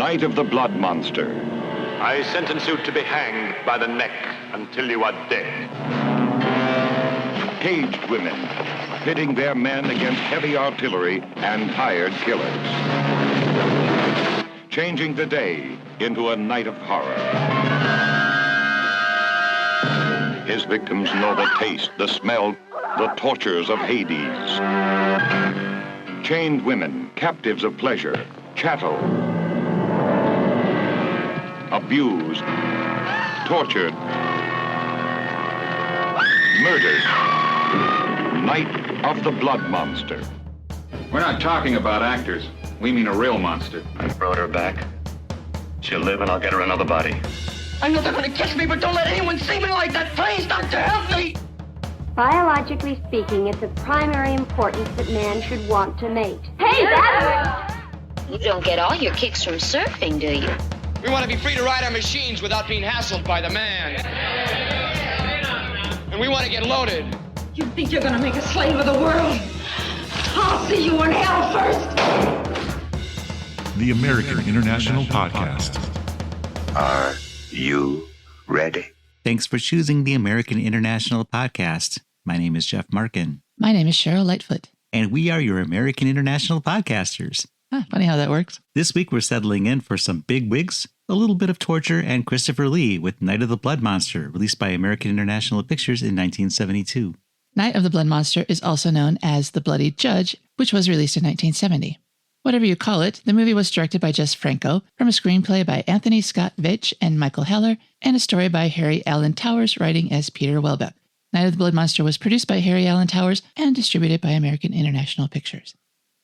Night of the Blood Monster. I sentence you to be hanged by the neck until you are dead. Caged women, pitting their men against heavy artillery and hired killers. Changing the day into a night of horror. His victims know the taste, the smell, the tortures of Hades. Chained women, captives of pleasure, chattel. Abused, tortured, murdered. Night of the Blood Monster. We're not talking about actors. We mean a real monster. I brought her back. She'll live and I'll get her another body. I know they're gonna kiss me, but don't let anyone see me like that. Please, Doctor, help me! Biologically speaking, it's of primary importance that man should want to mate. Hey, that You don't get all your kicks from surfing, do you? We want to be free to ride our machines without being hassled by the man. And we want to get loaded. You think you're gonna make a slave of the world? I'll see you in hell first! The American International Podcast. Are you ready? Thanks for choosing the American International Podcast. My name is Jeff Markin. My name is Cheryl Lightfoot. And we are your American International Podcasters. Funny how that works. This week we're settling in for some big wigs, a little bit of torture, and Christopher Lee with Night of the Blood Monster, released by American International Pictures in 1972. Night of the Blood Monster is also known as The Bloody Judge, which was released in 1970. Whatever you call it, the movie was directed by Jess Franco, from a screenplay by Anthony Scott Veitch and Michael Heller, and a story by Harry Allen Towers, writing as Peter Welbeck. Night of the Blood Monster was produced by Harry Allen Towers and distributed by American International Pictures.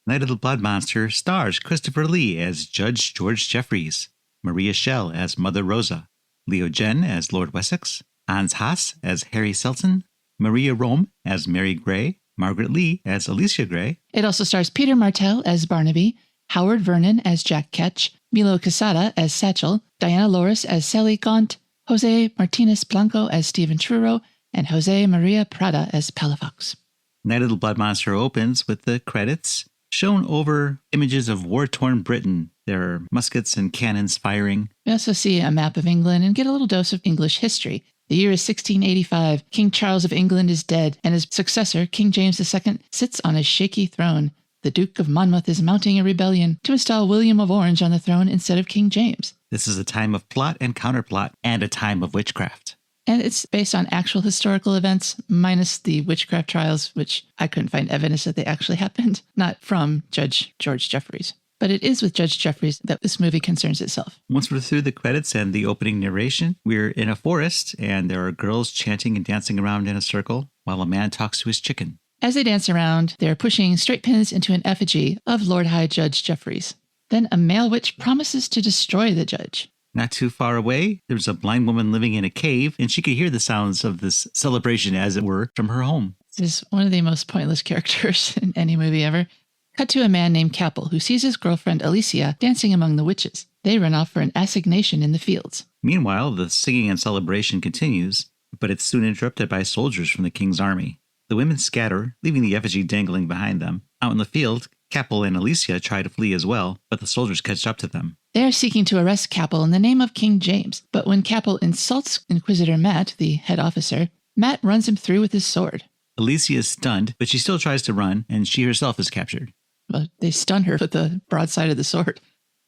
Night of the Blood Monster stars Christopher Lee as Judge George Jeffries, Maria Schell as Mother Rosa, Leo Genn as Lord Wessex, Hans Haas as Harry Selton, Maria Rohm as Mary Gray, Margaret Lee as Alicia Gray. It also stars Peter Martell as Barnaby, Howard Vernon as Jack Ketch, Milo Quesada as Satchel, Diana Lorys as Sally Gaunt, Jose Martinez Blanko as Stephen Truro, and Jose Maria Prada as Palafox. Night of the Blood Monster opens with the credits shown over images of war-torn Britain. There are muskets and cannons firing. We also see a map of England and get a little dose of English history. The year is 1685. King Charles of England is dead, and his successor, King James II, sits on his shaky throne. The Duke of Monmouth is mounting a rebellion to install William of Orange on the throne instead of King James. This is a time of plot and counterplot, and a time of witchcraft. And it's based on actual historical events, minus the witchcraft trials, which I couldn't find evidence that they actually happened, not from Judge George Jeffries. But it is with Judge Jeffries that this movie concerns itself. Once we're through the credits and the opening narration, we're in a forest, and there are girls chanting and dancing around in a circle, while a man talks to his chicken. As they dance around, they're pushing straight pins into an effigy of Lord High Judge Jeffries. Then a male witch promises to destroy the judge. Not too far away, there's a blind woman living in a cave, and she could hear the sounds of this celebration, as it were, from her home. This is one of the most pointless characters in any movie ever. Cut to a man named Capel, who sees his girlfriend Alicia dancing among the witches. They run off for an assignation in the fields. Meanwhile, the singing and celebration continues, but it's soon interrupted by soldiers from the king's army. The women scatter, leaving the effigy dangling behind them. Out in the field, Capel and Alicia try to flee as well, but the soldiers catch up to them. They are seeking to arrest Capel in the name of King James, but when Capel insults Inquisitor Matt, the head officer, Matt runs him through with his sword. Alicia is stunned, but she still tries to run, and she herself is captured. Well, they stun her with the broadside of the sword.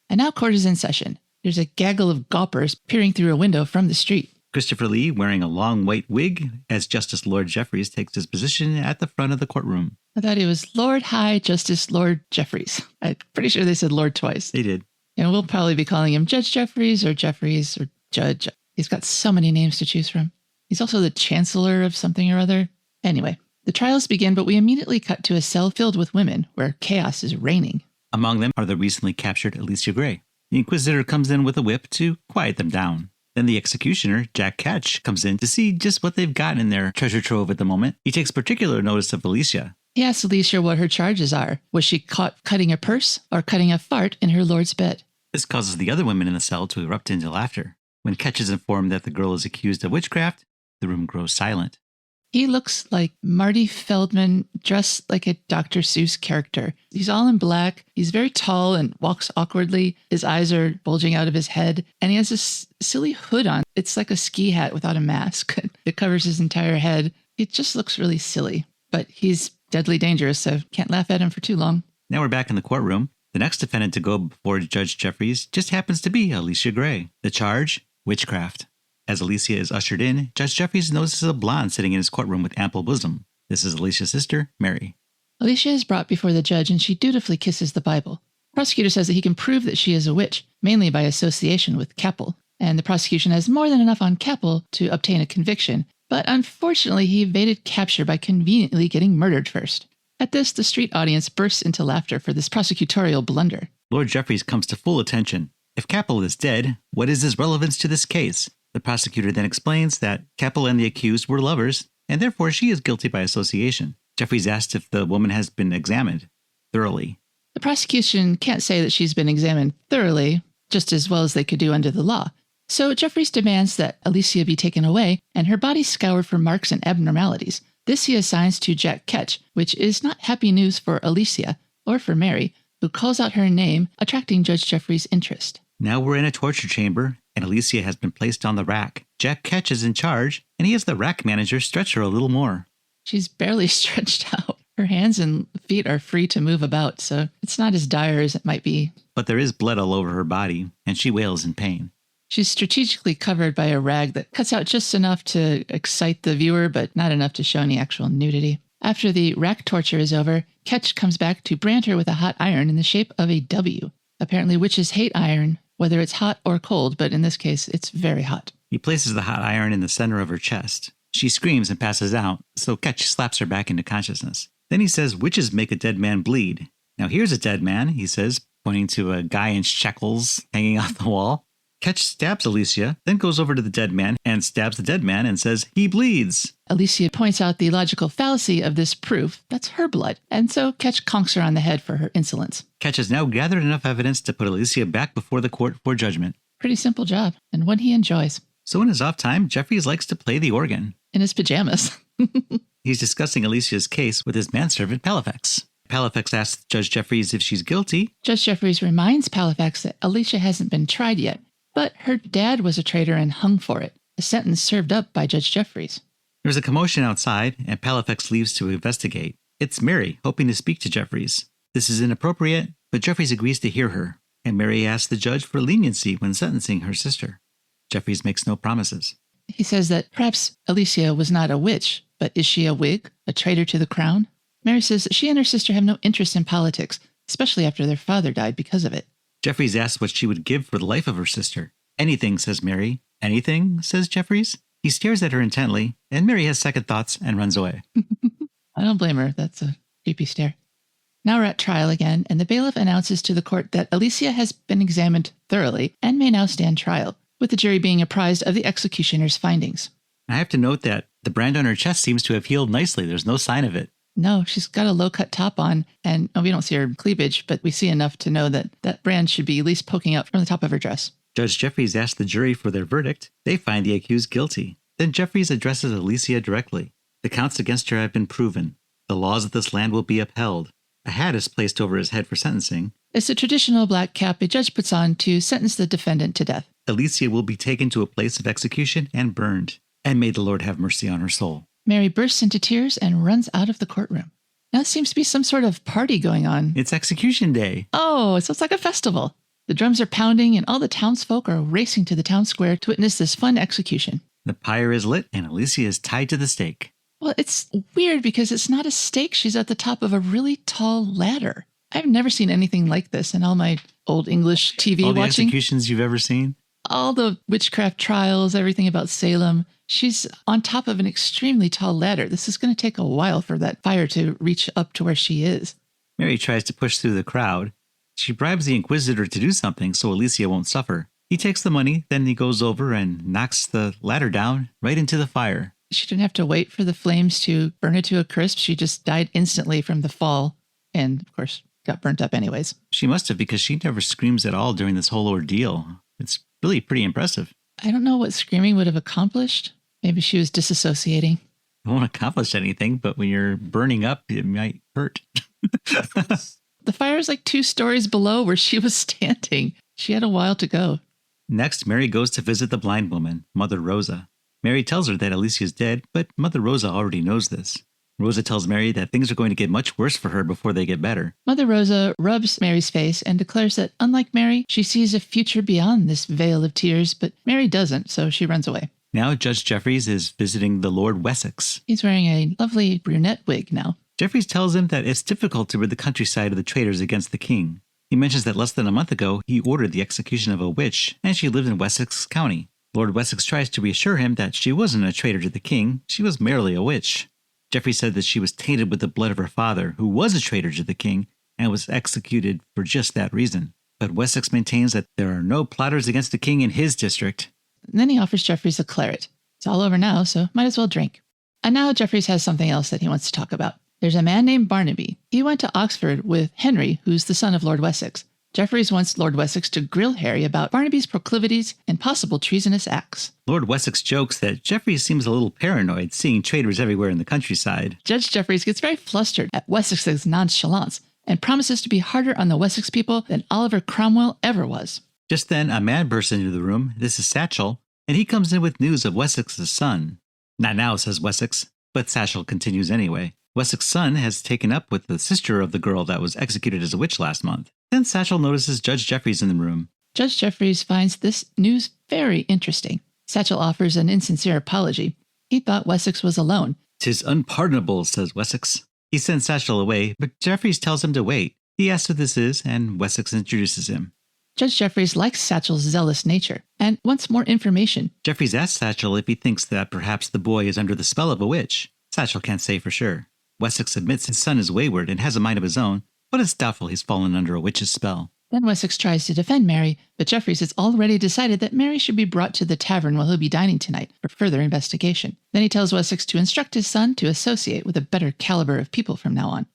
And now court is in session. There's a gaggle of gawpers peering through a window from the street. Christopher Lee, wearing a long white wig, as Justice Lord Jeffries takes his position at the front of the courtroom. I thought he was Lord High Justice Lord Jeffries. I'm pretty sure they said Lord twice. They did. And we'll probably be calling him Judge Jeffries or Judge. He's got so many names to choose from. He's also the Chancellor of something or other. Anyway, the trials begin, but we immediately cut to a cell filled with women where chaos is reigning. Among them are the recently captured Alicia Gray. The Inquisitor comes in with a whip to quiet them down. Then the executioner, Jack Ketch, comes in to see just what they've got in their treasure trove at the moment. He takes particular notice of Alicia. He asks Alicia what her charges are. Was she caught cutting a purse or cutting a fart in her lord's bed? This causes the other women in the cell to erupt into laughter. When Ketch is informed that the girl is accused of witchcraft, the room grows silent. He looks like Marty Feldman dressed like a Dr. Seuss character. He's all in black. He's very tall and walks awkwardly. His eyes are bulging out of his head. And he has this silly hood on. It's like a ski hat without a mask. It covers his entire head. It just looks really silly. But he's deadly dangerous, so can't laugh at him for too long. Now we're back in the courtroom. The next defendant to go before Judge Jeffries just happens to be Alicia Gray. The charge? Witchcraft. As Alicia is ushered in, Judge Jeffries notices a blonde sitting in his courtroom with ample bosom. This is Alicia's sister, Mary. Alicia is brought before the judge and she dutifully kisses the Bible. The prosecutor says that he can prove that she is a witch, mainly by association with Capel, and the prosecution has more than enough on Capel to obtain a conviction, but unfortunately he evaded capture by conveniently getting murdered first. At this, the street audience bursts into laughter for this prosecutorial blunder. Lord Jeffries comes to full attention. If Capel is dead, what is his relevance to this case? The prosecutor then explains that Capel and the accused were lovers, and therefore she is guilty by association. Jeffries asked if the woman has been examined thoroughly. The prosecution can't say that she's been examined thoroughly, just as well as they could do under the law. So Jeffries demands that Alicia be taken away and her body scoured for marks and abnormalities. This he assigns to Jack Ketch, which is not happy news for Alicia or for Mary, who calls out her name, attracting Judge Jeffries' interest. Now we're in a torture chamber, and Alicia has been placed on the rack. Jack Ketch is in charge, and he has the rack manager stretch her a little more. She's barely stretched out. Her hands and feet are free to move about, so it's not as dire as it might be. But there is blood all over her body, and she wails in pain. She's strategically covered by a rag that cuts out just enough to excite the viewer, but not enough to show any actual nudity. After the rack torture is over, Ketch comes back to brand her with a hot iron in the shape of a W. Apparently witches hate iron, whether it's hot or cold, but in this case, it's very hot. He places the hot iron in the center of her chest. She screams and passes out, so Ketch slaps her back into consciousness. Then he says witches make a dead man bleed. Now here's a dead man, he says, pointing to a guy in shackles hanging off the wall. Ketch stabs Alicia, then goes over to the dead man and stabs the dead man and says, he bleeds. Alicia points out the logical fallacy of this proof. That's her blood. And so Ketch conks her on the head for her insolence. Ketch has now gathered enough evidence to put Alicia back before the court for judgment. Pretty simple job, and one he enjoys. So in his off time, Jeffries likes to play the organ. In his pajamas. He's discussing Alicia's case with his manservant, Palafax. Palafax asks Judge Jeffries if she's guilty. Judge Jeffries reminds Palafax that Alicia hasn't been tried yet, but her dad was a traitor and hung for it, a sentence served up by Judge Jeffries. There's a commotion outside, and Palafax leaves to investigate. It's Mary, hoping to speak to Jeffries. This is inappropriate, but Jeffries agrees to hear her, and Mary asks the judge for leniency when sentencing her sister. Jeffries makes no promises. He says that perhaps Alicia was not a witch, but is she a Whig, a traitor to the crown? Mary says that she and her sister have no interest in politics, especially after their father died because of it. Jeffries asks what she would give for the life of her sister. Anything, says Mary. Anything, says Jeffries. He stares at her intently, and Mary has second thoughts and runs away. I don't blame her. That's a creepy stare. Now we're at trial again, and the bailiff announces to the court that Alicia has been examined thoroughly and may now stand trial, with the jury being apprised of the executioner's findings. I have to note that the brand on her chest seems to have healed nicely. There's no sign of it. No, she's got a low-cut top on, and we don't see her cleavage, but we see enough to know that that brand should be at least poking out from the top of her dress. Judge Jeffries asks the jury for their verdict. They find the accused guilty. Then Jeffries addresses Alicia directly. The counts against her have been proven. The laws of this land will be upheld. A hat is placed over his head for sentencing. It's a traditional black cap a judge puts on to sentence the defendant to death. Alicia will be taken to a place of execution and burned. And may the Lord have mercy on her soul. Mary bursts into tears and runs out of the courtroom. Now it seems to be some sort of party going on. It's execution day. Oh, so it's like a festival. The drums are pounding and all the townsfolk are racing to the town square to witness this fun execution. The pyre is lit and Alicia is tied to the stake. Well, it's weird because it's not a stake. She's at the top of a really tall ladder. I've never seen anything like this in all my old English TV all the watching. Executions you've ever seen? All the witchcraft trials, everything about Salem. She's on top of an extremely tall ladder. This is going to take a while for that fire to reach up to where she is. Mary tries to push through the crowd. She bribes the Inquisitor to do something so Alicia won't suffer. He takes the money, then he goes over and knocks the ladder down right into the fire. She didn't have to wait for the flames to burn her to a crisp. She just died instantly from the fall and, of course, got burnt up anyways. She must have, because she never screams at all during this whole ordeal. It's really pretty impressive. I don't know what screaming would have accomplished. Maybe she was disassociating. It won't accomplish anything, but when you're burning up, it might hurt. The fire is like 2 stories below where she was standing. She had a while to go. Next, Mary goes to visit the blind woman, Mother Rosa. Mary tells her that Alicia is dead, but Mother Rosa already knows this. Rosa tells Mary that things are going to get much worse for her before they get better. Mother Rosa rubs Mary's face and declares that, unlike Mary, she sees a future beyond this veil of tears, but Mary doesn't, so she runs away. Now Judge Jeffries is visiting the Lord Wessex. He's wearing a lovely brunette wig now. Jeffries tells him that it's difficult to rid the countryside of the traitors against the king. He mentions that less than a month ago, he ordered the execution of a witch, and she lived in Wessex County. Lord Wessex tries to reassure him that she wasn't a traitor to the king, she was merely a witch. Jeffries said that she was tainted with the blood of her father, who was a traitor to the king, and was executed for just that reason. But Wessex maintains that there are no plotters against the king in his district. And then he offers Jeffries a claret. It's all over now, so might as well drink. And now Jeffries has something else that he wants to talk about. There's a man named Barnaby. He went to Oxford with Henry, who's the son of Lord Wessex. Jeffries wants Lord Wessex to grill Harry about Barnaby's proclivities and possible treasonous acts. Lord Wessex jokes that Jeffries seems a little paranoid, seeing traitors everywhere in the countryside. Judge Jeffries gets very flustered at Wessex's nonchalance and promises to be harder on the Wessex people than Oliver Cromwell ever was. Just then, a man bursts into the room. This is Satchel, and he comes in with news of Wessex's son. Not now, says Wessex, but Satchel continues anyway. Wessex's son has taken up with the sister of the girl that was executed as a witch last month. Then Satchel notices Judge Jeffries in the room. Judge Jeffries finds this news very interesting. Satchel offers an insincere apology. He thought Wessex was alone. "'Tis unpardonable," says Wessex. He sends Satchel away, but Jeffries tells him to wait. He asks who this is, and Wessex introduces him. Judge Jeffries likes Satchel's zealous nature and wants more information. Jeffries asks Satchel if he thinks that perhaps the boy is under the spell of a witch. Satchel can't say for sure. Wessex admits his son is wayward and has a mind of his own, but it's doubtful he's fallen under a witch's spell. Then Wessex tries to defend Mary, but Jeffries has already decided that Mary should be brought to the tavern while he'll be dining tonight for further investigation. Then he tells Wessex to instruct his son to associate with a better caliber of people from now on.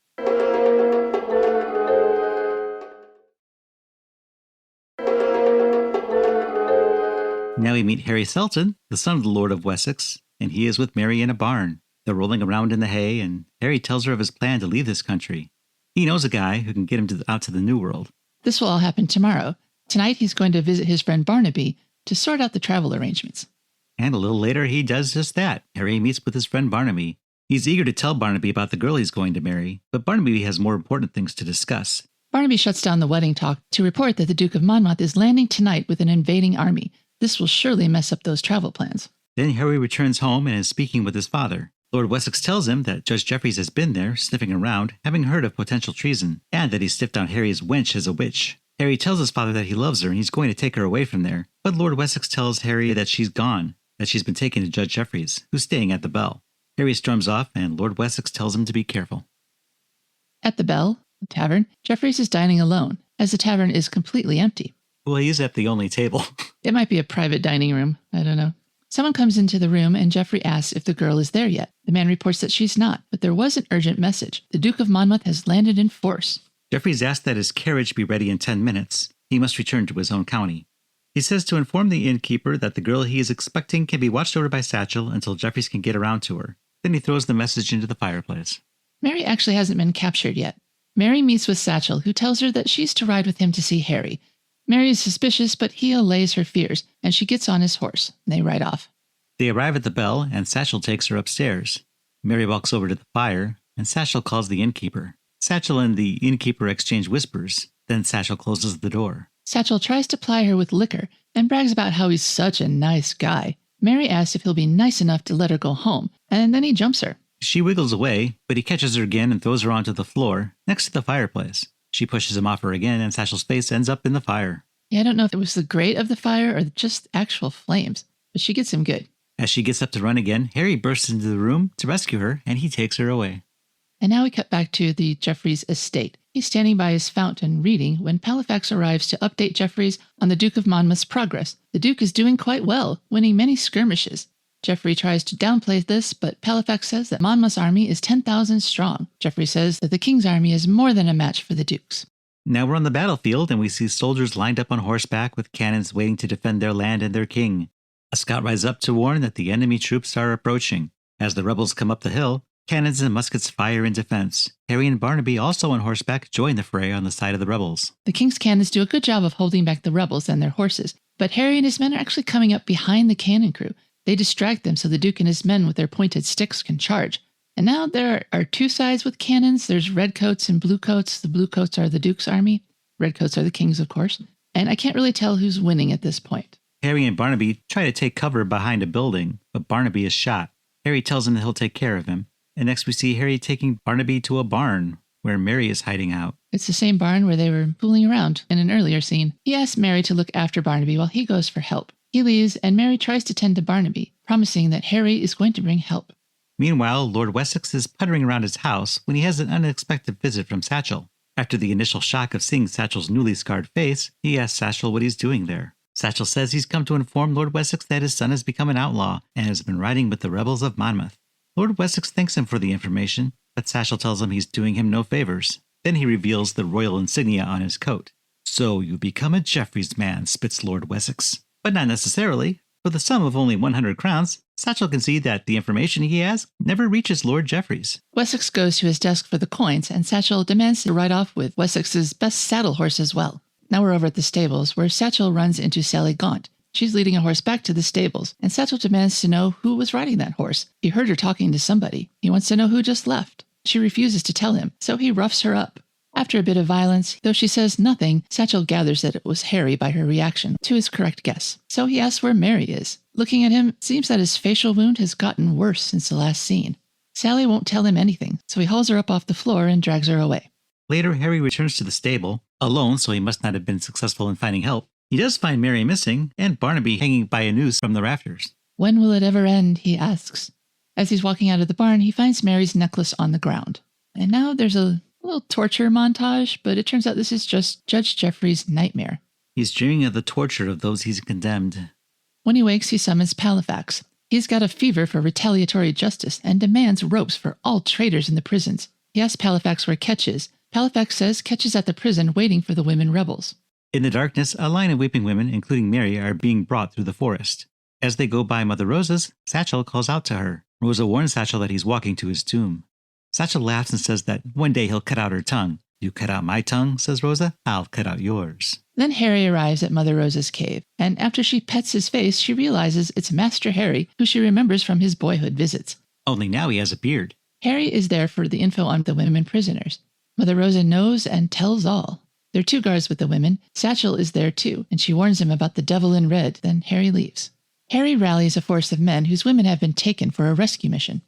Now we meet Harry Selton, the son of the Lord of Wessex, and he is with Mary in a barn. They're rolling around in the hay, and Harry tells her of his plan to leave this country. He knows a guy who can get him out to the New World. This will all happen tomorrow. Tonight he's going to visit his friend Barnaby to sort out the travel arrangements. And a little later he does just that. Harry meets with his friend Barnaby. He's eager to tell Barnaby about the girl he's going to marry, but Barnaby has more important things to discuss. Barnaby shuts down the wedding talk to report that the Duke of Monmouth is landing tonight with an invading army. This will surely mess up those travel plans. Then Harry returns home and is speaking with his father. Lord Wessex tells him that Judge Jeffries has been there, sniffing around, having heard of potential treason, and that he sniffed out Harry's wench as a witch. Harry tells his father that he loves her and he's going to take her away from there, but Lord Wessex tells Harry that she's gone, that she's been taken to Judge Jeffries, who's staying at the Bell. Harry storms off, and Lord Wessex tells him to be careful. At the Bell, the tavern, Jeffries is dining alone, as the tavern is completely empty. Well, he's at the only table. It might be a private dining room. I don't know. Someone comes into the room, and Jeffrey asks if the girl is there yet. The man reports that she's not, but there was an urgent message. The Duke of Monmouth has landed in force. Jeffries asks that his carriage be ready in 10 minutes. He must return to his own county. He says to inform the innkeeper that the girl he is expecting can be watched over by Satchel until Jeffries can get around to her. Then he throws the message into the fireplace. Mary actually hasn't been captured yet. Mary meets with Satchel, who tells her that she's to ride with him to see Harry. Mary is suspicious, but he allays her fears, and she gets on his horse. They ride off. They arrive at the Bell, and Satchel takes her upstairs. Mary walks over to the fire, and Satchel calls the innkeeper. Satchel and the innkeeper exchange whispers. Then Satchel closes the door. Satchel tries to ply her with liquor and brags about how he's such a nice guy. Mary asks if he'll be nice enough to let her go home, and then he jumps her. She wiggles away, but he catches her again and throws her onto the floor, next to the fireplace. She pushes him off her again, and Satchel's face ends up in the fire. Yeah, I don't know if it was the grate of the fire or just actual flames, but she gets him good. As she gets up to run again, Harry bursts into the room to rescue her, and he takes her away. And now we cut back to the Jeffries estate. He's standing by his fountain reading when Halifax arrives to update Jeffries on the Duke of Monmouth's progress. The Duke is doing quite well, winning many skirmishes. Jeffrey tries to downplay this, but Halifax says that Monmouth's army is 10,000 strong. Jeffrey says that the king's army is more than a match for the Duke's. Now we're on the battlefield, and we see soldiers lined up on horseback with cannons waiting to defend their land and their king. A scout rides up to warn that the enemy troops are approaching. As the rebels come up the hill, cannons and muskets fire in defense. Harry and Barnaby, also on horseback, join the fray on the side of the rebels. The king's cannons do a good job of holding back the rebels and their horses, but Harry and his men are actually coming up behind the cannon crew. They distract them so the Duke and his men with their pointed sticks can charge. And now there are two sides with cannons. There's redcoats and bluecoats. The bluecoats are the Duke's army. Redcoats are the king's, of course. And I can't really tell who's winning at this point. Harry and Barnaby try to take cover behind a building, but Barnaby is shot. Harry tells him that he'll take care of him. And next we see Harry taking Barnaby to a barn where Mary is hiding out. It's the same barn where they were fooling around in an earlier scene. He asks Mary to look after Barnaby while he goes for help. He leaves, and Mary tries to tend to Barnaby, promising that Harry is going to bring help. Meanwhile, Lord Wessex is puttering around his house when he has an unexpected visit from Satchel. After the initial shock of seeing Satchel's newly scarred face, he asks Satchel what he's doing there. Satchel says he's come to inform Lord Wessex that his son has become an outlaw and has been riding with the rebels of Monmouth. Lord Wessex thanks him for the information, but Satchel tells him he's doing him no favors. Then he reveals the royal insignia on his coat. "So you become a Jeffries man," spits Lord Wessex. But not necessarily. For the sum of only 100 crowns, Satchel can see that the information he has never reaches Lord Jeffries. Wessex goes to his desk for the coins, and Satchel demands to ride off with Wessex's best saddle horse as well. Now we're over at the stables, where Satchel runs into Sally Gaunt. She's leading a horse back to the stables, and Satchel demands to know who was riding that horse. He heard her talking to somebody. He wants to know who just left. She refuses to tell him, so he roughs her up. After a bit of violence, though she says nothing, Satchel gathers that it was Harry by her reaction to his correct guess. So he asks where Mary is. Looking at him, it seems that his facial wound has gotten worse since the last scene. Sally won't tell him anything, so he hauls her up off the floor and drags her away. Later, Harry returns to the stable, alone, so he must not have been successful in finding help. He does find Mary missing, and Barnaby hanging by a noose from the rafters. When will it ever end, he asks. As he's walking out of the barn, he finds Mary's necklace on the ground. And now there's a little torture montage, but it turns out this is just Judge Jeffries' nightmare. He's dreaming of the torture of those he's condemned. When he wakes, he summons Halifax. He's got a fever for retaliatory justice and demands ropes for all traitors in the prisons. He asks Halifax where Ketch is. Halifax says Ketch is at the prison waiting for the women rebels. In the darkness, a line of weeping women, including Mary, are being brought through the forest. As they go by Mother Rosa's, Satchel calls out to her. Rosa warns Satchel that he's walking to his tomb. Satchel laughs and says that one day he'll cut out her tongue. "You cut out my tongue," says Rosa, "I'll cut out yours." Then Harry arrives at Mother Rosa's cave, and after she pets his face, she realizes it's Master Harry, who she remembers from his boyhood visits. Only now he has a beard. Harry is there for the info on the women prisoners. Mother Rosa knows and tells all. There are two guards with the women. Satchel is there too, and she warns him about the devil in red. Then Harry leaves. Harry rallies a force of men whose women have been taken for a rescue mission.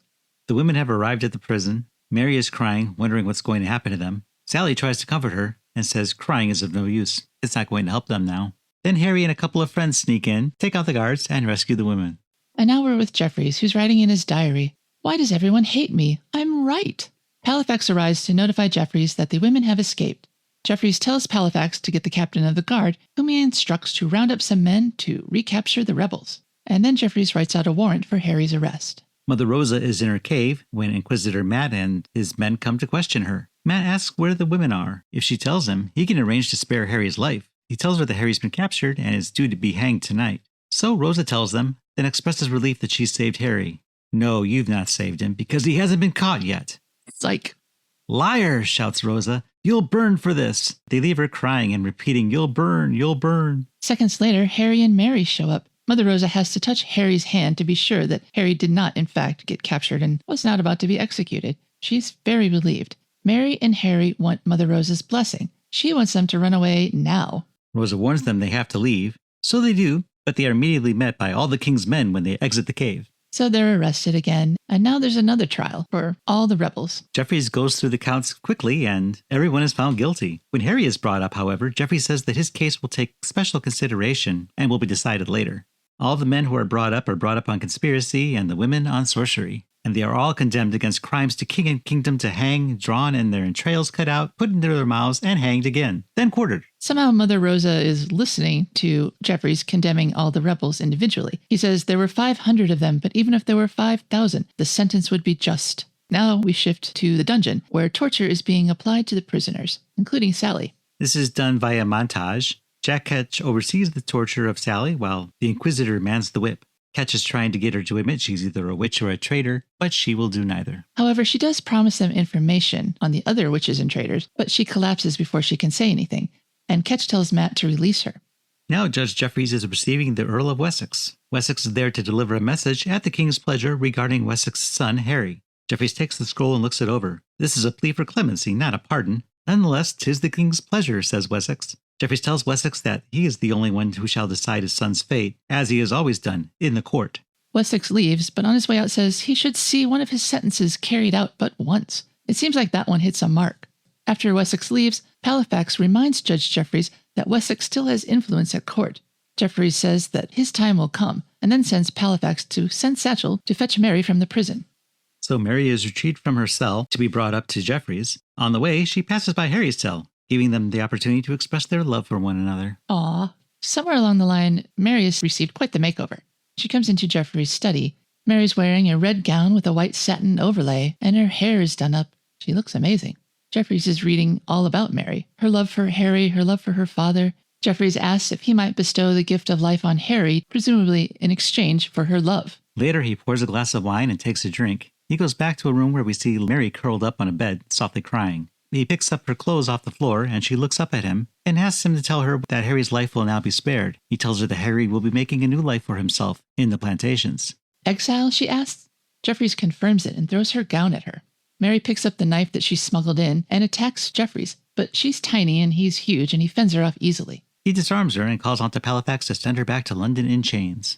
The women have arrived at the prison. Mary is crying, wondering what's going to happen to them. Sally tries to comfort her and says crying is of no use. It's not going to help them now. Then Harry and a couple of friends sneak in, take out the guards, and rescue the women. And now we're with Jeffries, who's writing in his diary, "Why does everyone hate me? I'm right." Halifax arrives to notify Jeffries that the women have escaped. Jeffries tells Halifax to get the captain of the guard, whom he instructs to round up some men to recapture the rebels. And then Jeffries writes out a warrant for Harry's arrest. Mother Rosa is in her cave when Inquisitor Matt and his men come to question her. Matt asks where the women are. If she tells him, he can arrange to spare Harry's life. He tells her that Harry's been captured and is due to be hanged tonight. So Rosa tells them, then expresses relief that she's saved Harry. "No, you've not saved him, because he hasn't been caught yet." Psych. "Liar," shouts Rosa. "You'll burn for this." They leave her crying and repeating, "You'll burn, you'll burn." Seconds later, Harry and Mary show up. Mother Rosa has to touch Harry's hand to be sure that Harry did not, in fact, get captured and was not about to be executed. She's very relieved. Mary and Harry want Mother Rosa's blessing. She wants them to run away now. Rosa warns them they have to leave. So they do, but they are immediately met by all the king's men when they exit the cave. So they're arrested again, and now there's another trial for all the rebels. Jeffries goes through the counts quickly, and everyone is found guilty. When Harry is brought up, however, Jeffries says that his case will take special consideration and will be decided later. All the men who are brought up on conspiracy, and the women on sorcery. And they are all condemned against crimes to king and kingdom to hang, drawn, and their entrails cut out, put into their mouths, and hanged again, then quartered. Somehow Mother Rosa is listening to Jeffries condemning all the rebels individually. He says there were 500 of them, but even if there were 5,000, the sentence would be just. Now we shift to the dungeon, where torture is being applied to the prisoners, including Sally. This is done via montage. Jack Ketch oversees the torture of Sally while the Inquisitor mans the whip. Ketch is trying to get her to admit she's either a witch or a traitor, but she will do neither. However, she does promise them information on the other witches and traitors, but she collapses before she can say anything, and Ketch tells Matt to release her. Now Judge Jeffries is receiving the Earl of Wessex. Wessex is there to deliver a message at the king's pleasure regarding Wessex's son, Harry. Jeffries takes the scroll and looks it over. This is a plea for clemency, not a pardon. Nonetheless, 'tis the king's pleasure, says Wessex. Jeffries tells Wessex that he is the only one who shall decide his son's fate, as he has always done, in the court. Wessex leaves, but on his way out says he should see one of his sentences carried out but once. It seems like that one hits a mark. After Wessex leaves, Halifax reminds Judge Jeffries that Wessex still has influence at court. Jeffries says that his time will come, and then sends Halifax to send Satchel to fetch Mary from the prison. So Mary is retrieved from her cell to be brought up to Jeffries. On the way, she passes by Harry's cell, giving them the opportunity to express their love for one another. Aww. Somewhere along the line, Mary has received quite the makeover. She comes into Jeffries' study. Mary's wearing a red gown with a white satin overlay, and her hair is done up. She looks amazing. Jeffries is reading all about Mary, her love for Harry, her love for her father. Jeffries asks if he might bestow the gift of life on Harry, presumably in exchange for her love. Later, he pours a glass of wine and takes a drink. He goes back to a room where we see Mary curled up on a bed, softly crying. He picks up her clothes off the floor, and she looks up at him and asks him to tell her that Harry's life will now be spared. He tells her that Harry will be making a new life for himself in the plantations. Exile, she asks? Jeffries confirms it and throws her gown at her. Mary picks up the knife that she smuggled in and attacks Jeffries, but she's tiny and he's huge, and he fends her off easily. He disarms her and calls on to Halifax to send her back to London in chains.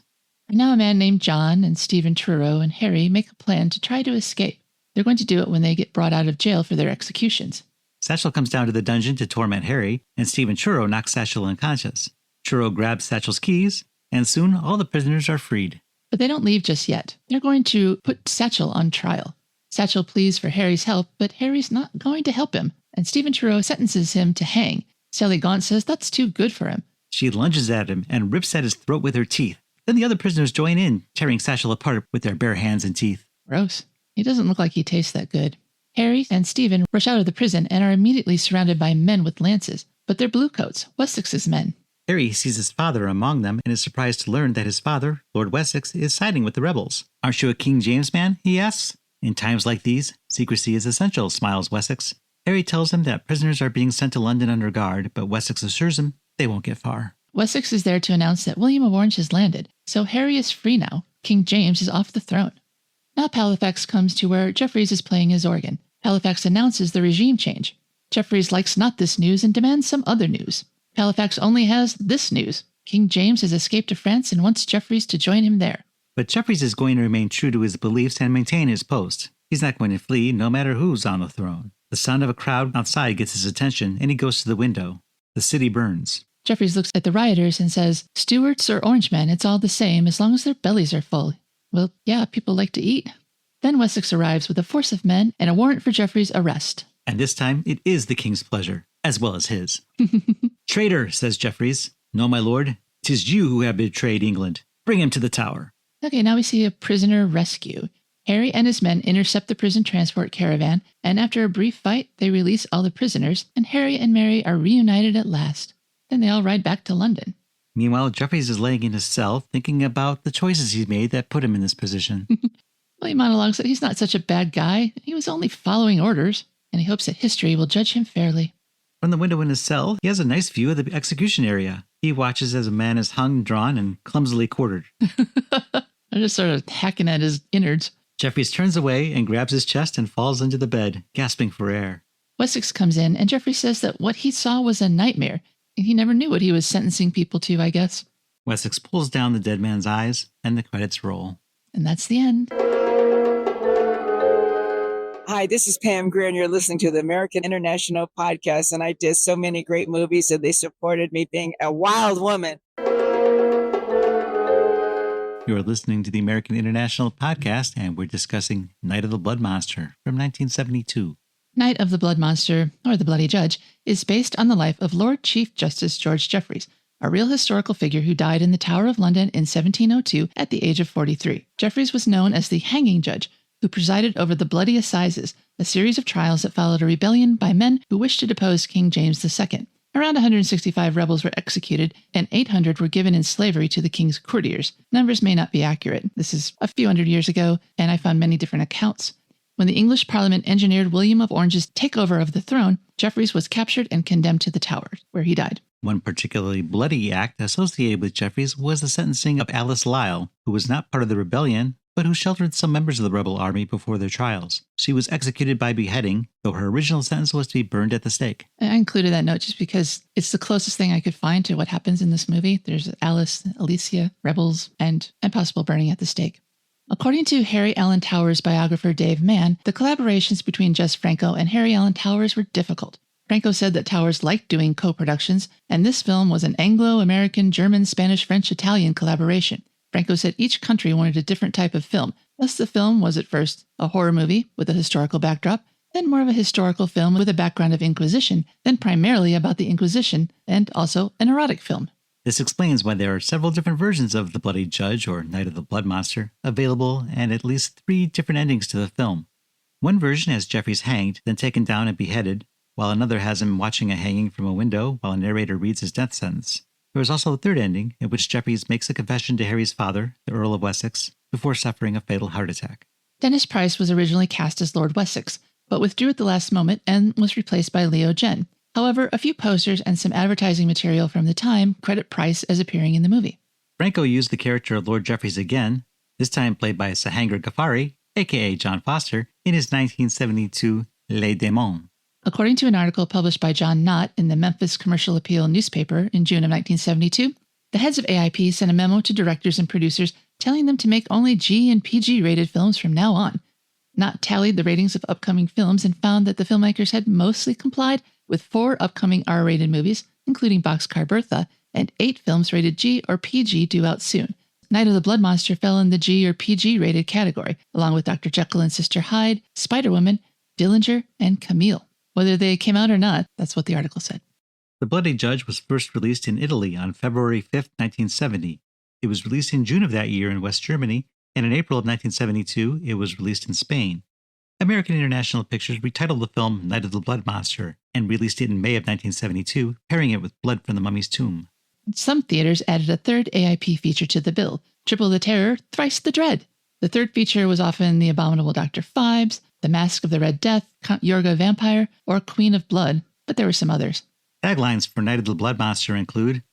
And now a man named John and Stephen Truro and Harry make a plan to try to escape. They're going to do it when they get brought out of jail for their executions. Satchel comes down to the dungeon to torment Harry, and Stephen Truro knocks Satchel unconscious. Truro grabs Satchel's keys, and soon all the prisoners are freed. But they don't leave just yet. They're going to put Satchel on trial. Satchel pleads for Harry's help, but Harry's not going to help him, and Stephen Truro sentences him to hang. Sally Gaunt says that's too good for him. She lunges at him and rips at his throat with her teeth. Then the other prisoners join in, tearing Satchel apart with their bare hands and teeth. Gross. He doesn't look like he tastes that good. Harry and Stephen rush out of the prison and are immediately surrounded by men with lances, but they're bluecoats, Wessex's men. Harry sees his father among them and is surprised to learn that his father, Lord Wessex, is siding with the rebels. "Aren't you a King James man?" he asks. "In times like these, secrecy is essential," smiles Wessex. Harry tells him that prisoners are being sent to London under guard, but Wessex assures him they won't get far. Wessex is there to announce that William of Orange has landed, so Harry is free now. King James is off the throne. Now Halifax comes to where Jeffries is playing his organ. Halifax announces the regime change. Jeffries likes not this news and demands some other news. Halifax only has this news. King James has escaped to France and wants Jeffries to join him there. But Jeffries is going to remain true to his beliefs and maintain his post. He's not going to flee, no matter who's on the throne. The sound of a crowd outside gets his attention, and he goes to the window. The city burns. Jeffries looks at the rioters and says, "Stewards or Orangemen, it's all the same as long as their bellies are full." Well, yeah, people like to eat. Then Wessex arrives with a force of men and a warrant for Jeffries' arrest. And this time, it is the king's pleasure, as well as his. "Traitor," says Jeffries. "No, my lord, 'tis you who have betrayed England. Bring him to the Tower." Okay, now we see a prisoner rescue. Harry and his men intercept the prison transport caravan, and after a brief fight, they release all the prisoners, and Harry and Mary are reunited at last. Then they all ride back to London. Meanwhile, Jeffries is laying in his cell, thinking about the choices he's made that put him in this position. Well, he monologues that he's not such a bad guy. He was only following orders, and he hopes that history will judge him fairly. From the window in his cell, he has a nice view of the execution area. He watches as a man is hung, drawn, and clumsily quartered. They're just sort of hacking at his innards. Jeffries turns away and grabs his chest and falls into the bed, gasping for air. Wessex comes in, and Jeffries says that what he saw was a nightmare. He never knew what he was sentencing people to, I guess. Wessex pulls down the dead man's eyes, and the credits roll. And that's the end. Hi, this is Pam Greer, and you're listening to the American International Podcast, and I did so many great movies, and they supported me being a wild woman. You are listening to the American International Podcast, and we're discussing Night of the Blood Monster from 1972. Night of the Blood Monster, or the Bloody Judge, is based on the life of Lord Chief Justice George Jeffries, a real historical figure who died in the Tower of London in 1702 at the age of 43. Jeffries was known as the Hanging Judge, who presided over the Bloody Assizes, a series of trials that followed a rebellion by men who wished to depose King James II, Around 165 rebels were executed, and 800 were given in slavery to the king's courtiers. Numbers may not be accurate. This is a few hundred years ago, and I found many different accounts. When the English Parliament engineered William of Orange's takeover of the throne, Jeffries was captured and condemned to the Tower, where he died. One particularly bloody act associated with Jeffries was the sentencing of Alice Lisle, who was not part of the rebellion, but who sheltered some members of the rebel army before their trials. She was executed by beheading, though her original sentence was to be burned at the stake. I included that note just because it's the closest thing I could find to what happens in this movie. There's Alice, Alicia, rebels, and possible burning at the stake. According to Harry Alan Towers' biographer Dave Mann, the collaborations between Jess Franco and Harry Alan Towers were difficult. Franco said that Towers liked doing co-productions, and this film was an Anglo-American, German, Spanish, French, Italian collaboration. Franco said each country wanted a different type of film. Thus, the film was at first a horror movie with a historical backdrop, then more of a historical film with a background of Inquisition, then primarily about the Inquisition, and also an erotic film. This explains why there are several different versions of The Bloody Judge, or Night of the Blood Monster, available, and at least 3 different endings to the film. One version has Jeffries hanged, then taken down and beheaded, while another has him watching a hanging from a window while a narrator reads his death sentence. There is also a third ending, in which Jeffries makes a confession to Harry's father, the Earl of Wessex, before suffering a fatal heart attack. Dennis Price was originally cast as Lord Wessex, but withdrew at the last moment and was replaced by Leo Genn. However, a few posters and some advertising material from the time credit Price as appearing in the movie. Franco used the character of Lord Jeffries again, this time played by Sahangar Ghaffari, aka John Foster, in his 1972 Les Démons. According to an article published by John Knott in the Memphis Commercial Appeal newspaper in June of 1972, the heads of AIP sent a memo to directors and producers telling them to make only G and PG rated films from now on. Knott tallied the ratings of upcoming films and found that the filmmakers had mostly complied with 4 upcoming R-rated movies, including Boxcar Bertha, and 8 films rated G or PG due out soon. Night of the Blood Monster fell in the G or PG rated category, along with Dr. Jekyll and Sister Hyde, Spider-Woman, Dillinger, and Camille. Whether they came out or not, that's what the article said. The Bloody Judge was first released in Italy on February 5, 1970. It was released in June of that year in West Germany, and in April of 1972, it was released in Spain. American International Pictures retitled the film Night of the Blood Monster and released it in May of 1972, pairing it with Blood from the Mummy's Tomb. Some theaters added a third AIP feature to the bill, Triple the Terror, Thrice the Dread. The third feature was often The Abominable Dr. Phibes, The Mask of the Red Death, Count Yorga Vampire, or Queen of Blood, but there were some others. Taglines for Night of the Blood Monster include,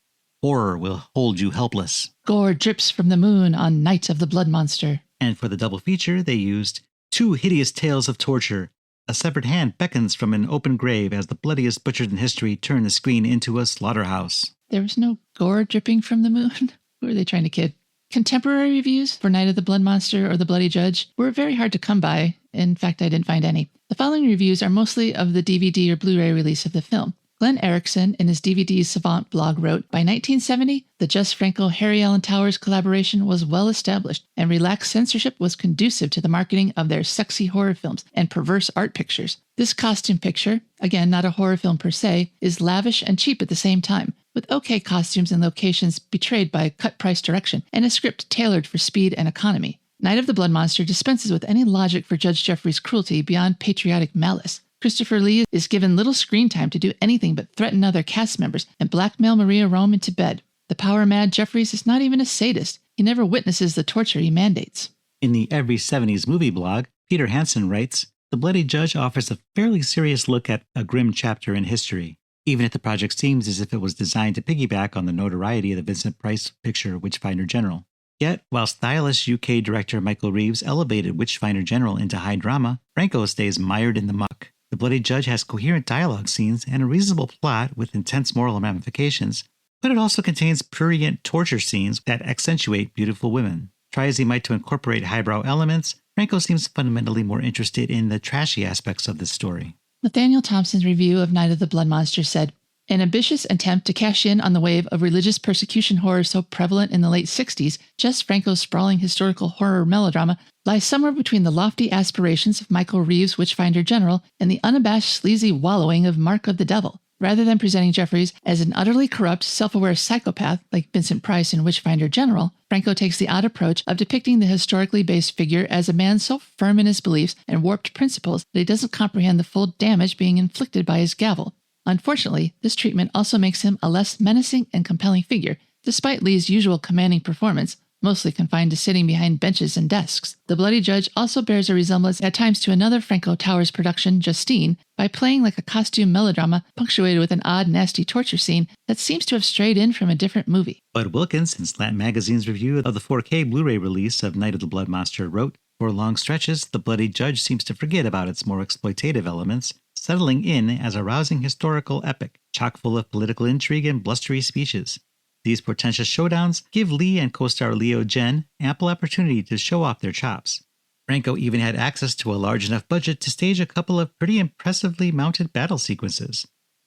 "Horror will hold you helpless." "Gore drips from the moon on Night of the Blood Monster." And for the double feature, they used, "Two hideous tales of torture. A severed hand beckons from an open grave as the bloodiest butchers in history turn the screen into a slaughterhouse." There was no gore dripping from the moon. Who are they trying to kid? Contemporary reviews for Night of the Blood Monster or The Bloody Judge were very hard to come by. In fact, I didn't find any. The following reviews are mostly of the DVD or Blu-ray release of the film. Glenn Erickson, in his DVD Savant blog, wrote, "By 1970, the Jess Franco-Harry Alan Towers collaboration was well established, and relaxed censorship was conducive to the marketing of their sexy horror films and perverse art pictures. This costume picture, again not a horror film per se, is lavish and cheap at the same time, with okay costumes and locations betrayed by cut-price direction and a script tailored for speed and economy. Night of the Blood Monster dispenses with any logic for Judge Jeffries' cruelty beyond patriotic malice. Christopher Lee is given little screen time to do anything but threaten other cast members and blackmail Maria Rohm into bed. The power-mad Jeffries is not even a sadist. He never witnesses the torture he mandates." In the Every 70s Movie blog, Peter Hansen writes, "The Bloody Judge offers a fairly serious look at a grim chapter in history, even if the project seems as if it was designed to piggyback on the notoriety of the Vincent Price picture Witchfinder General. Yet, while stylish UK director Michael Reeves elevated Witchfinder General into high drama, Franco stays mired in the muck. The Bloody Judge has coherent dialogue scenes and a reasonable plot with intense moral ramifications, but it also contains prurient torture scenes that accentuate beautiful women. Try as he might to incorporate highbrow elements, Franco seems fundamentally more interested in the trashy aspects of this story." Nathaniel Thompson's review of Night of the Blood Monster said, "An ambitious attempt to cash in on the wave of religious persecution horror so prevalent in the late 60s, Jess Franco's sprawling historical horror melodrama lies somewhere between the lofty aspirations of Michael Reeves' Witchfinder General and the unabashed sleazy wallowing of Mark of the Devil. Rather than presenting Jeffries as an utterly corrupt, self-aware psychopath like Vincent Price in Witchfinder General, Franco takes the odd approach of depicting the historically based figure as a man so firm in his beliefs and warped principles that he doesn't comprehend the full damage being inflicted by his gavel. Unfortunately, this treatment also makes him a less menacing and compelling figure, despite Lee's usual commanding performance, mostly confined to sitting behind benches and desks. The Bloody Judge also bears a resemblance at times to another Franco Towers production, Justine, by playing like a costume melodrama punctuated with an odd, nasty torture scene that seems to have strayed in from a different movie. Bud Wilkins, in Slant Magazine's review of the 4K Blu-ray release of Night of the Blood Monster, wrote, "For long stretches, The Bloody Judge seems to forget about its more exploitative elements, settling in as a rousing historical epic, chock full of political intrigue and blustery speeches. These portentous showdowns give Lee and co-star Leo Genn ample opportunity to show off their chops. Franco even had access to a large enough budget to stage a couple of pretty impressively mounted battle sequences.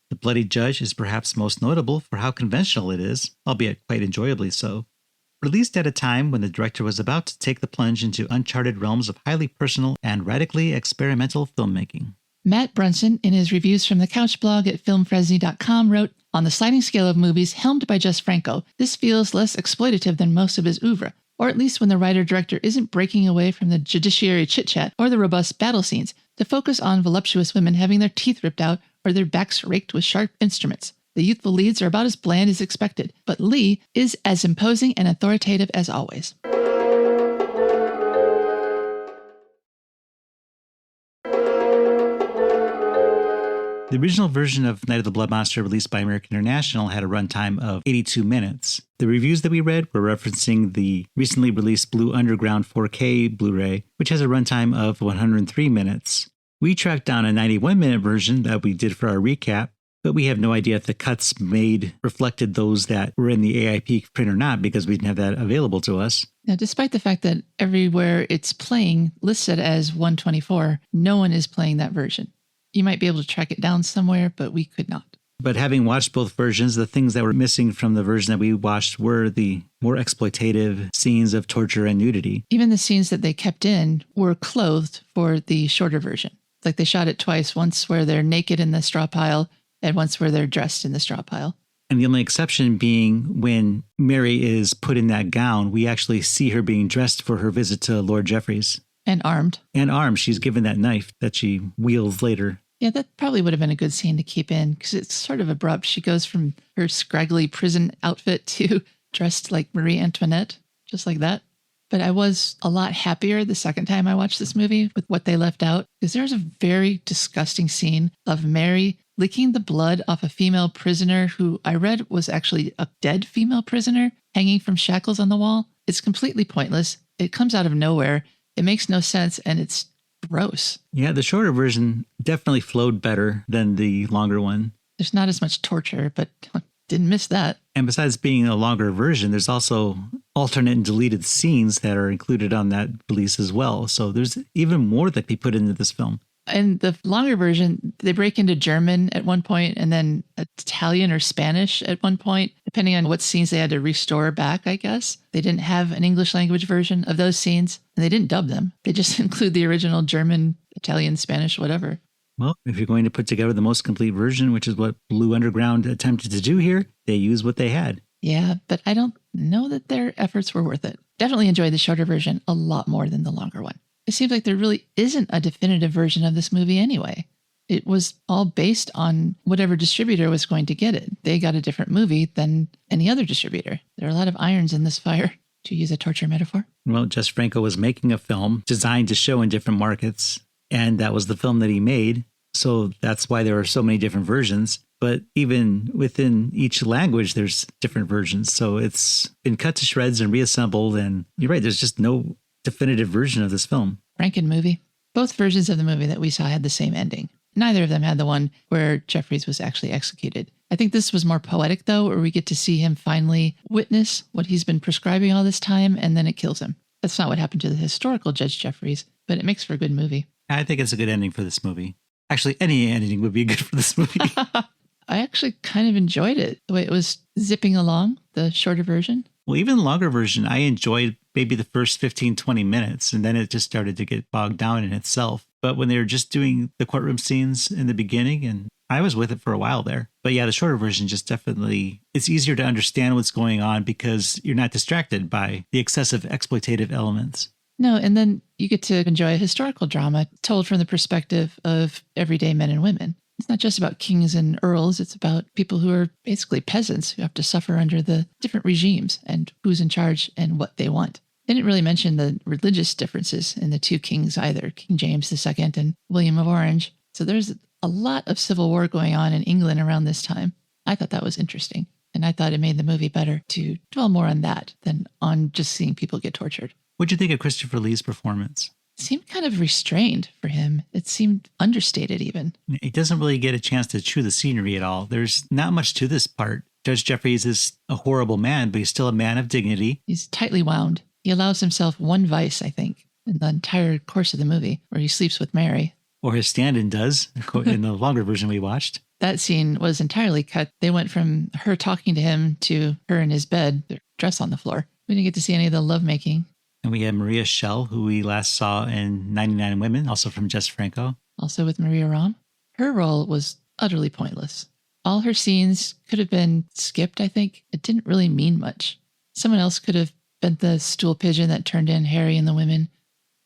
The Bloody Judge is perhaps most notable for how conventional it is, albeit quite enjoyably so. Released at a time when the director was about to take the plunge into uncharted realms of highly personal and radically experimental filmmaking." Matt Brunson, in his reviews from the Couch blog at filmfresny.com, wrote, "On the sliding scale of movies helmed by Jess Franco, this feels less exploitative than most of his oeuvre, or at least when the writer-director isn't breaking away from the judiciary chit-chat or the robust battle scenes to focus on voluptuous women having their teeth ripped out or their backs raked with sharp instruments. The youthful leads are about as bland as expected, but Lee is as imposing and authoritative as always." The original version of Night of the Blood Monster released by American International had a runtime of 82 minutes. The reviews that we read were referencing the recently released Blue Underground 4K Blu-ray, which has a runtime of 103 minutes. We tracked down a 91-minute version that we did for our recap, but we have no idea if the cuts made reflected those that were in the AIP print or not because we didn't have that available to us. Now, despite the fact that everywhere it's playing listed as 124, no one is playing that version. You might be able to track it down somewhere, but we could not. But having watched both versions, the things that were missing from the version that we watched were the more exploitative scenes of torture and nudity. Even the scenes that they kept in were clothed for the shorter version. Like they shot it twice, once where they're naked in the straw pile and once where they're dressed in the straw pile. And the only exception being when Mary is put in that gown, we actually see her being dressed for her visit to Lord Jeffries. And armed. And armed. She's given that knife that she wields later. Yeah, that probably would have been a good scene to keep in because it's sort of abrupt. She goes from her scraggly prison outfit to dressed like Marie Antoinette, just like that. But I was a lot happier the second time I watched this movie with what they left out because there's a very disgusting scene of Mary licking the blood off a female prisoner who I read was actually a dead female prisoner hanging from shackles on the wall. It's completely pointless. It comes out of nowhere. It makes no sense, and it's gross. Yeah, the shorter version definitely flowed better than the longer one. There's not as much torture, but didn't miss that. And besides being a longer version, there's also alternate and deleted scenes that are included on that release as well. So there's even more that they put into this film. In the longer version, they break into German at one point and then Italian or Spanish at one point, depending on what scenes they had to restore back, I guess. They didn't have an English language version of those scenes, and they didn't dub them. They just include the original German, Italian, Spanish, whatever. Well, if you're going to put together the most complete version, which is what Blue Underground attempted to do here, they used what they had. Yeah, but I don't know that their efforts were worth it. Definitely enjoyed the shorter version a lot more than the longer one. It seems like there really isn't a definitive version of this movie anyway. It was all based on whatever distributor was going to get it. They got a different movie than any other distributor. There are a lot of irons in this fire, to use a torture metaphor. Well, Jess Franco was making a film designed to show in different markets, and that was the film that he made. So that's why there are so many different versions. But even within each language, there's different versions. So it's been cut to shreds and reassembled. And you're right, there's just no definitive version of this film. Franken movie. Both versions of the movie that we saw had the same ending. Neither of them had the one where Jeffries was actually executed. I think this was more poetic, though, where we get to see him finally witness what he's been prescribing all this time, and then it kills him. That's not what happened to the historical Judge Jeffries, but it makes for a good movie. I think it's a good ending for this movie. Actually, any ending would be good for this movie. I actually kind of enjoyed it, the way it was zipping along, the shorter version. Well, even the longer version, I enjoyed maybe the first 15, 20 minutes, and then it just started to get bogged down in itself. But when they were just doing the courtroom scenes in the beginning, and I was with it for a while there. But yeah, the shorter version just definitely, it's easier to understand what's going on because you're not distracted by the excessive exploitative elements. No, and then you get to enjoy a historical drama told from the perspective of everyday men and women. It's not just about kings and earls. It's about people who are basically peasants who have to suffer under the different regimes and who's in charge and what they want. They didn't really mention the religious differences in the two kings either, King James II and William of Orange. So there's a lot of civil war going on in England around this time. I thought that was interesting. And I thought it made the movie better to dwell more on that than on just seeing people get tortured. What'd you think of Christopher Lee's performance? It seemed kind of restrained for him. It seemed understated even. He doesn't really get a chance to chew the scenery at all. There's not much to this part. Judge Jeffries is a horrible man, but he's still a man of dignity. He's tightly wound. He allows himself one vice, I think, in the entire course of the movie, where he sleeps with Mary. Or his stand-in does, in the longer version we watched. That scene was entirely cut. They went from her talking to him to her in his bed, their dress on the floor. We didn't get to see any of the lovemaking. And we had Maria Schell, who we last saw in 99 Women, also from Jess Franco. Also with Maria Rohm. Her role was utterly pointless. All her scenes could have been skipped, I think. It didn't really mean much. Someone else could have been the stool pigeon that turned in Harry and the women.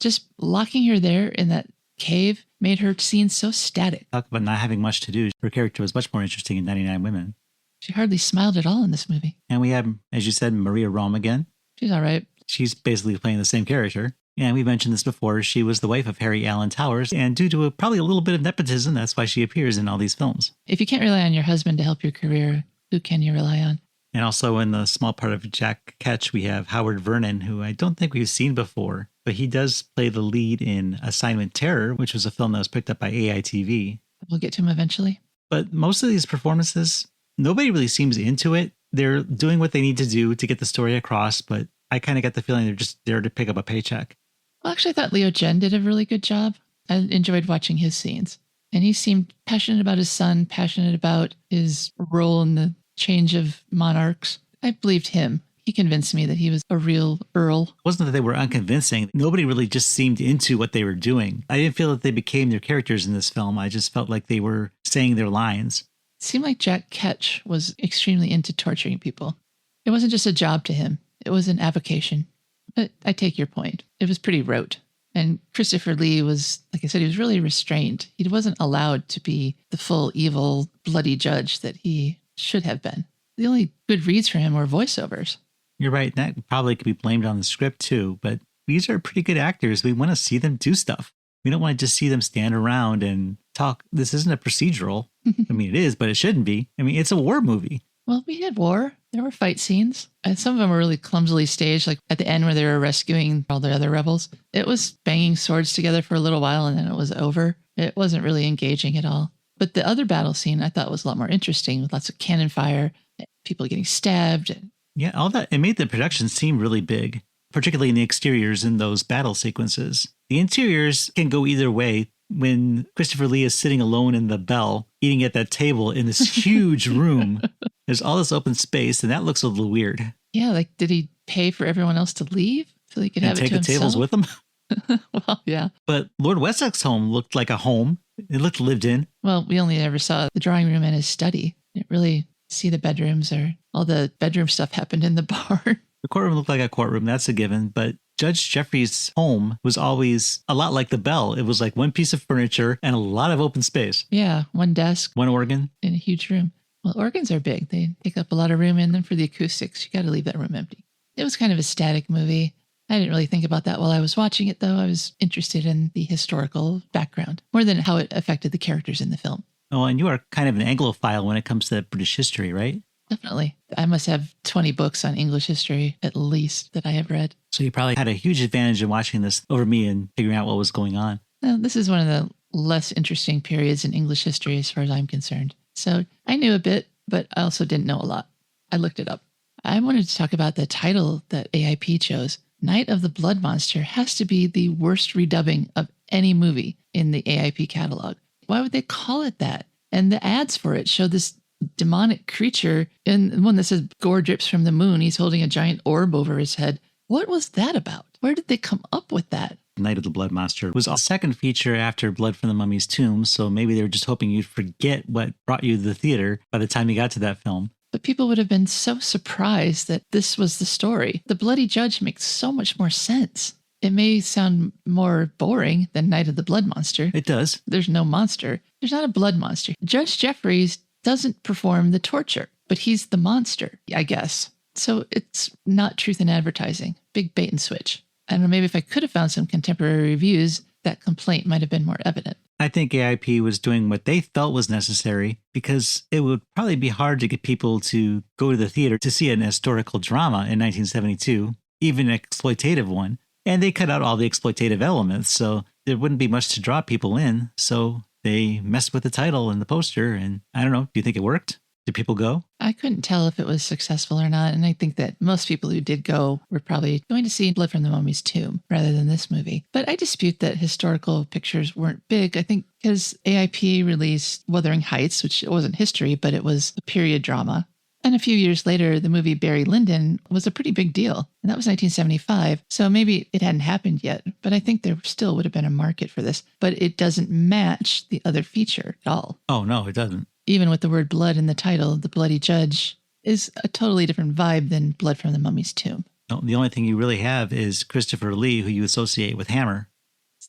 Just locking her there in that cave made her scene so static. Talk about not having much to do. Her character was much more interesting in 99 Women. She hardly smiled at all in this movie. And we have, as you said, Maria Rohm again. She's all right. She's basically playing the same character. And we mentioned this before. She was the wife of Harry Allen Towers. And due to probably a little bit of nepotism, that's why she appears in all these films. If you can't rely on your husband to help your career, who can you rely on? And also in the small part of Jack Ketch, we have Howard Vernon, who I don't think we've seen before. But he does play the lead in Assignment Terror, which was a film that was picked up by AITV. We'll get to him eventually. But most of these performances, nobody really seems into it. They're doing what they need to do to get the story across, but I kind of get the feeling they're just there to pick up a paycheck. Well, actually, I thought Genn did a really good job. I enjoyed watching his scenes. And he seemed passionate about his son, passionate about his role in the change of monarchs. I believed him. He convinced me that he was a real earl. It wasn't that they were unconvincing. Nobody really just seemed into what they were doing. I didn't feel that they became their characters in this film. I just felt like they were saying their lines. It seemed like Jack Ketch was extremely into torturing people. It wasn't just a job to him. It was an avocation. But I take your point. It was pretty rote. And Christopher Lee was, like I said, he was really restrained. He wasn't allowed to be the full evil, bloody judge that he should have been. The only good reads for him were voiceovers. You're right. That probably could be blamed on the script too. But these are pretty good actors. We want to see them do stuff. We don't want to just see them stand around and talk. This isn't a procedural. I mean, it is, but it shouldn't be. I mean, it's a war movie. Well, we had war. There were fight scenes. And some of them were really clumsily staged, like at the end where they were rescuing all the other rebels. It was banging swords together for a little while and then it was over. It wasn't really engaging at all. But the other battle scene I thought was a lot more interesting with lots of cannon fire, people getting stabbed. Yeah, all that. It made the production seem really big, particularly in the exteriors in those battle sequences. The interiors can go either way. When Christopher Lee is sitting alone in the Bell, eating at that table in this huge room, there's all this open space, and that looks a little weird. Yeah, like did he pay for everyone else to leave so he could have it to himself? Take the tables with him? Well, yeah. But Lord Wessex home looked like a home. It looked lived in. Well, we only ever saw the drawing room and his study. Didn't really see the bedrooms, or all the bedroom stuff happened in the barn. The courtroom looked like a courtroom, that's a given, but Judge Jeffries' home was always a lot like the Bell. It was like one piece of furniture and a lot of open space. Yeah, one desk. One organ. In a huge room. Well, organs are big. They take up a lot of room, and then for the acoustics, you got to leave that room empty. It was kind of a static movie. I didn't really think about that while I was watching it, though. I was interested in the historical background, more than how it affected the characters in the film. Oh, and you are kind of an Anglophile when it comes to British history, right? Definitely. I must have 20 books on English history, at least, that I have read. So you probably had a huge advantage in watching this over me and figuring out what was going on. Well, this is one of the less interesting periods in English history as far as I'm concerned. So I knew a bit, but I also didn't know a lot. I looked it up. I wanted to talk about the title that AIP chose. Night of the Blood Monster has to be the worst redubbing of any movie in the AIP catalog. Why would they call it that? And the ads for it show this demonic creature, and one that says gore drips from the moon. He's holding a giant orb over his head. What was that about? Where did they come up with that? Night of the Blood Monster was a second feature after Blood from the Mummy's Tomb, so maybe they were just hoping you'd forget what brought you to the theater by the time you got to that film. But people would have been so surprised that this was the story. The Bloody Judge makes so much more sense. It may sound more boring than Night of the Blood Monster. It does. There's no monster. There's not a blood monster. Judge Jeffries doesn't perform the torture, but he's the monster, I guess. So it's not truth in advertising. Big bait and switch. I don't know, maybe if I could have found some contemporary reviews, that complaint might have been more evident. I think AIP was doing what they felt was necessary because it would probably be hard to get people to go to the theater to see an historical drama in 1972, even an exploitative one. And they cut out all the exploitative elements, so there wouldn't be much to draw people in. So they messed with the title and the poster, and I don't know, do you think it worked? Did people go? I couldn't tell if it was successful or not, and I think that most people who did go were probably going to see Blood from the Mummy's Tomb rather than this movie. But I dispute that historical pictures weren't big. I think because AIP released Wuthering Heights, which wasn't history, but it was a period drama. And a few years later, the movie Barry Lyndon was a pretty big deal. And that was 1975. So maybe it hadn't happened yet, but I think there still would have been a market for this. But it doesn't match the other feature at all. Oh, no, it doesn't. Even with the word blood in the title, The Bloody Judge is a totally different vibe than Blood from the Mummy's Tomb. No, the only thing you really have is Christopher Lee, who you associate with Hammer.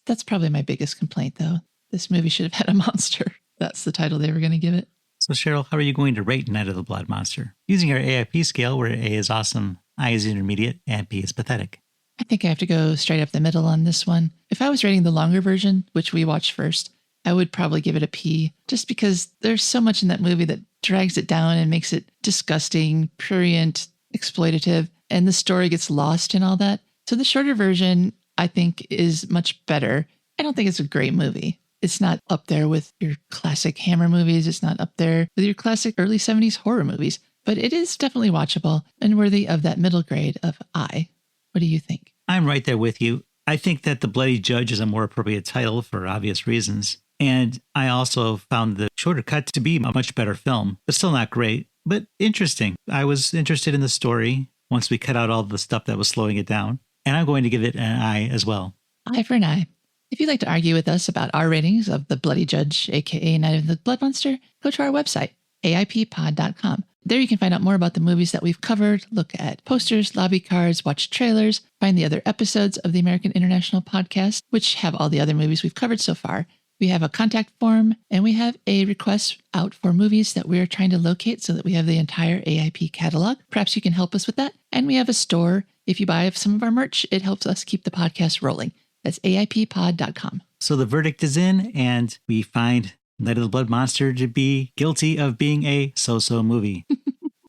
That's probably my biggest complaint, though. This movie should have had a monster. That's the title they were going to give it. So, Cheryl, how are you going to rate Night of the Blood Monster? Using our AIP scale, where A is awesome, I is intermediate, and P is pathetic. I think I have to go straight up the middle on this one. If I was rating the longer version, which we watched first, I would probably give it a P, just because there's so much in that movie that drags it down and makes it disgusting, prurient, exploitative, and the story gets lost in all that. So the shorter version, I think, is much better. I don't think it's a great movie. It's not up there with your classic Hammer movies. It's not up there with your classic early 70s horror movies, but it is definitely watchable and worthy of that middle grade of I. What do you think? I'm right there with you. I think that The Bloody Judge is a more appropriate title for obvious reasons. And I also found the shorter cut to be a much better film, but still not great, but interesting. I was interested in the story once we cut out all the stuff that was slowing it down. And I'm going to give it an I as well. I for an I. If you'd like to argue with us about our ratings of The Bloody Judge, aka Night of the Blood Monster, go to our website, aippod.com. There you can find out more about the movies that we've covered, look at posters, lobby cards, watch trailers, find the other episodes of the American International Podcast, which have all the other movies we've covered so far. We have a contact form, and we have a request out for movies that we're trying to locate so that we have the entire AIP catalog. Perhaps you can help us with that. And we have a store. If you buy some of our merch, it helps us keep the podcast rolling. That's aippod.com. So the verdict is in, and we find Night of the Blood Monster to be guilty of being a so-so movie.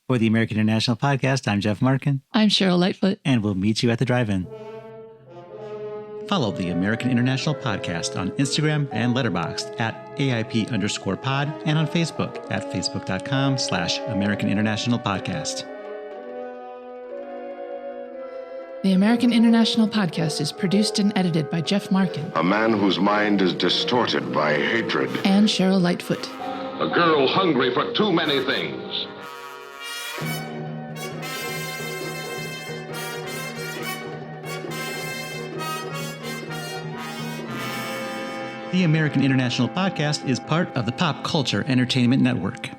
For the American International Podcast, I'm Jeff Markin. I'm Cheryl Lightfoot. And we'll meet you at the drive-in. Follow the American International Podcast on Instagram and Letterboxd at AIP_pod and on Facebook at facebook.com/American International Podcast. The American International Podcast is produced and edited by Jeff Markin. A man whose mind is distorted by hatred. And Cheryl Lightfoot. A girl hungry for too many things. The American International Podcast is part of the Pop Culture Entertainment Network.